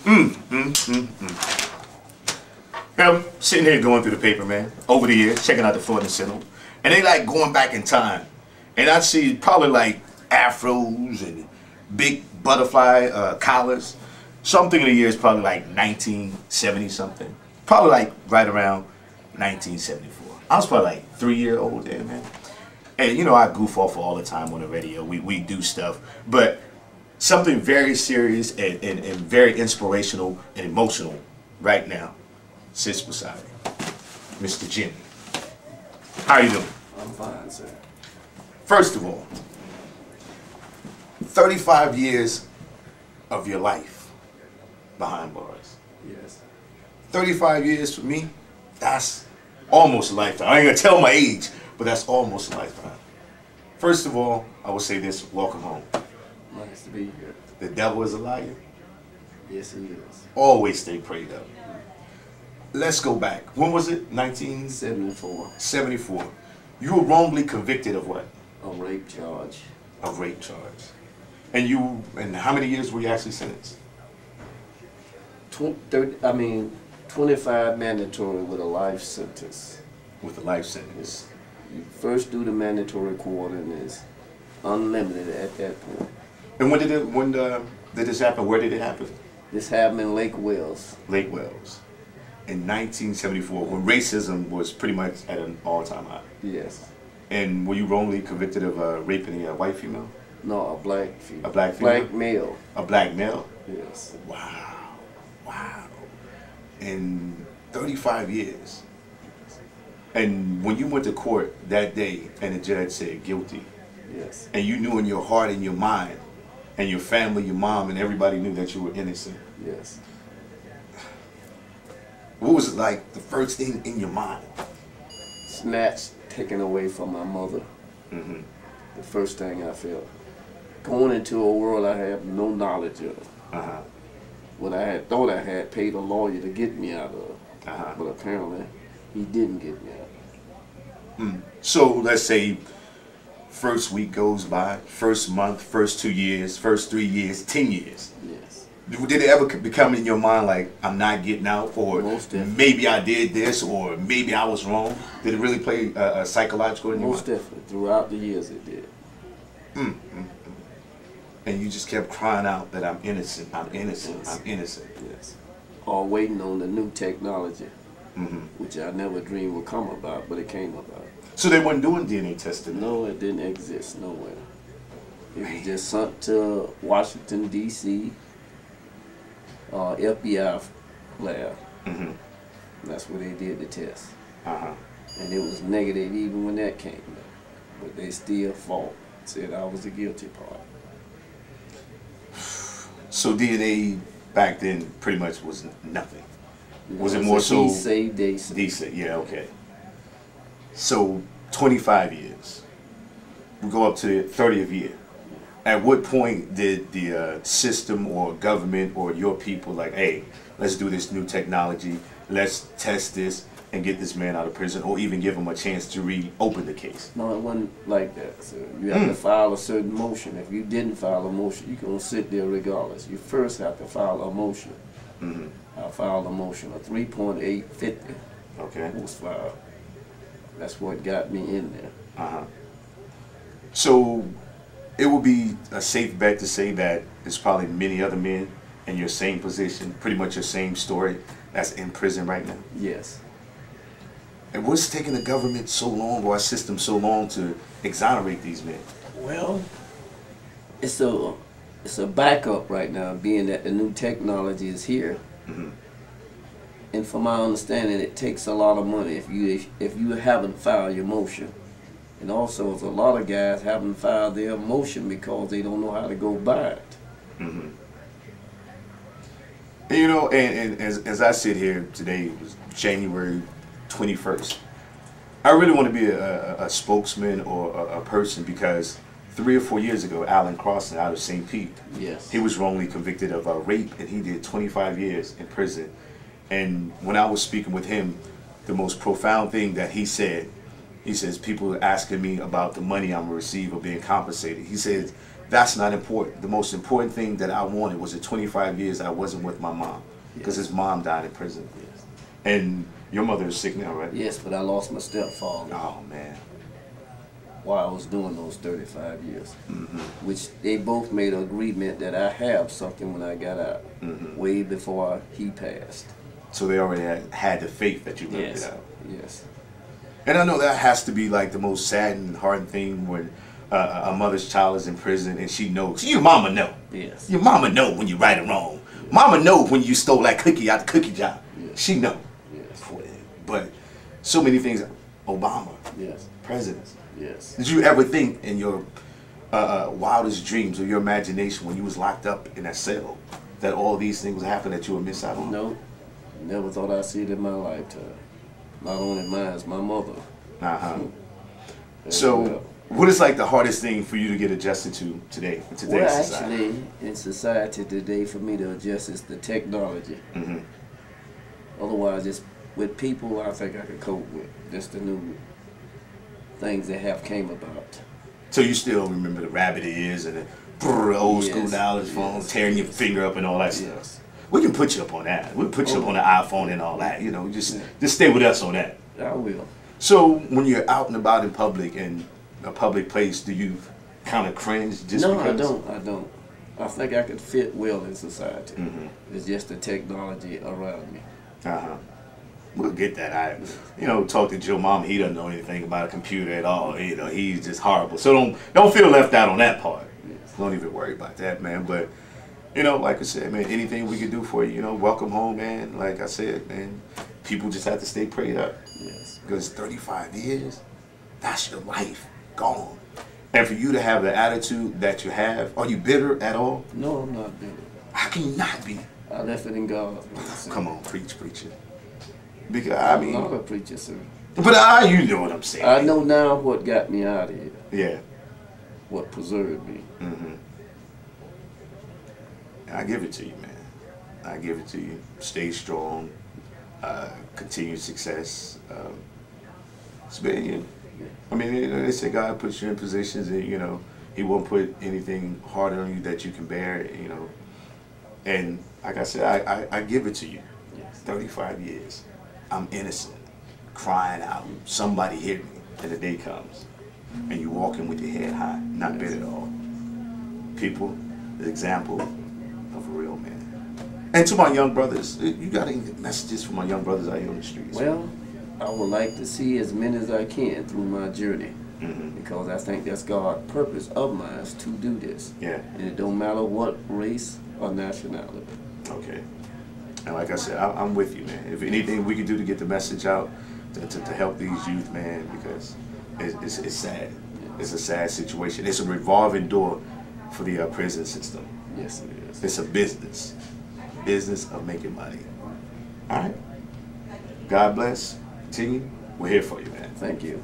I'm sitting here going through the paper, man, over the years, checking out the Florida Sentinel, and they like going back in time, and I see probably like afros and big butterfly collars. So I'm thinking the year is probably like 1970 something, probably like right around 1974. I was probably like 3-year-old then, man. And you know, I goof off all the time on the radio. We do stuff, but something very serious and very inspirational and emotional right now sits beside me. Mr. Jimmy. How you doing? I'm fine, sir. First of all, 35 years of your life behind bars. Yes. 35 years for me, that's almost a lifetime. I ain't gonna tell my age, but that's almost a lifetime. First of all, I will say this, welcome home. Nice to be here. The devil is a liar. Yes, he is. Always stay prayed up. Let's go back. When was it? 1974. 74. You were wrongly convicted of what? A rape charge. A rape charge. And how many years were you actually sentenced? 25 mandatory with a life sentence. With a life sentence. You first do the mandatory quarter and it's unlimited at that point. And when did this happen? Where did it happen? This happened in Lake Wales. Lake Wales. In 1974, when racism was pretty much at an all-time high. Yes. And were you wrongly convicted of raping a white female? No, a black female. A black female? Black male. A black male? Yes. Wow. Wow. In 35 years. And when you went to court that day and the judge said guilty. Yes. And you knew in your heart and your mind and your family, your mom, and everybody knew that you were innocent. Yes. What was it like, the first thing in your mind? Snatched, taken away from my mother. Mm-hmm. The first thing I felt. Going into a world I had no knowledge of. Uh-huh. What I had thought I had paid a lawyer to get me out of. Uh-huh. But apparently, he didn't get me out. So let's say first week goes by, first month, first 2 years, first 3 years, 10 years. Yes. Did it ever become in your mind like, I'm not getting out, or maybe I did this, or maybe I was wrong? Did it really play a psychological in your mind? Most definitely. Throughout the years it did. And you just kept crying out that I'm innocent, I'm innocent, I'm innocent. Yes. All waiting on the new technology, which I never dreamed would come about, but it came about. So they weren't doing DNA testing? No, it didn't exist nowhere. It was just sent to Washington, D.C., FBI lab. That's where they did the test. And it was negative even when that came back. But they still fought, said I was the guilty part. So DNA back then pretty much was nothing. Was it more so? He saved, they saved. Decent, yeah, okay. So 25 years. We go up to the 30th year. At what point did the system or government or your people like, hey, let's do this new technology, let's test this and get this man out of prison, or even give him a chance to reopen the case? No, it wasn't like that. So you have to file a certain motion. If you didn't file a motion, you're going to sit there regardless. You first have to file a motion. I filed a motion, a 3.850 was filed. That's what got me in there. So it would be a safe bet to say that there's probably many other men in your same position, pretty much your same story, that's in prison right now? Yes. And what's taking the government so long, or our system so long, to exonerate these men? Well, it's a backup right now, being that the new technology is here. And from my understanding, it takes a lot of money if you haven't filed your motion. And also, there's a lot of guys haven't filed their motion because they don't know how to go by it. And, you know, and as I sit here today, it was January 21st. I really want to be a spokesman or a person, because 3 or 4 years ago, Alan Crossan out of St. Pete, he was wrongly convicted of rape, and he did 25 years in prison. And when I was speaking with him, the most profound thing that he says, people are asking me about the money I'm going to receive or being compensated. He says, that's not important. The most important thing that I wanted was the 25 years I wasn't with my mom, because his mom died in prison. Yes. And your mother is sick now, right? Yes, but I lost my stepfather Oh man. while I was doing those 35 years, which they both made an agreement that I have something when I got out, way before he passed. So they already had the faith that you lived it out. Yes. And I know that has to be like the most sad and hard thing when a mother's child is in prison and she knows. Your mama know. Yes. Your mama know when you're right or wrong. Yes. Mama know when you stole that cookie out the cookie jar. Yes. She know. Yes. But so many things. Obama. Yes. Presidents. Yes. Did you ever think in your wildest dreams or your imagination when you was locked up in that cell that all these things would happen that you would miss out on? No. Never thought I'd see it in my lifetime. Not only mine, it's my mother. So, what is like the hardest thing for you to get adjusted to today in today's society? Actually, in society today, for me to adjust is the technology. Otherwise, just with people, I think I could cope with just the new things that have came about. So you still remember the rabbit ears and the old school knowledge phone, tearing your finger up and all that stuff? Yes. We can put you up on that. We'll put you up on the iPhone and all that. You know, just stay with us on that. I will. So when you're out and about in public, in a public place, do you kind of cringe just No, because? I don't. I think I could fit well in society. It's just the technology around me. We'll get that. Talk to Joe Mama. He doesn't know anything about a computer at all. You know, he's just horrible. So don't feel left out on that part. Yes. Don't even worry about that, man. But like I said, man, anything we can do for you, welcome home, man. Like I said, man, people just have to stay prayed up. Yes. Because 35 years, that's your life gone. And for you to have the attitude that you have, are you bitter at all? No, I'm not bitter. How can you not be? I left it in God. Come on, preacher. Because I'm not a preacher, sir. But you know what I'm saying. I know now what got me out of here. Yeah. What preserved me. I give it to you, man. I give it to you. Stay strong. Continued success. It's been, I mean, they say God puts you in positions and, He won't put anything hard on you that you can bear, And like I said, I give it to you. Yes. 35 years. I'm innocent. Crying out. Somebody hit me. And the day comes. And you walking with your head high. Not bitter at all. People, the example of a real man. And to my young brothers, you got any messages for my young brothers out here on the streets? Well, I would like to see as many as I can through my journey. Because I think that's God's purpose of mine is to do this. Yeah. And it don't matter what race or nationality. Okay. And like I said, I'm with you, man. If anything we can do to get the message out to help these youth, man, because it's sad. It's a sad situation. It's a revolving door for the prison system. Yes, it is. It's a business of making money. All right. God bless. Continue. We're here for you, man. Thank you.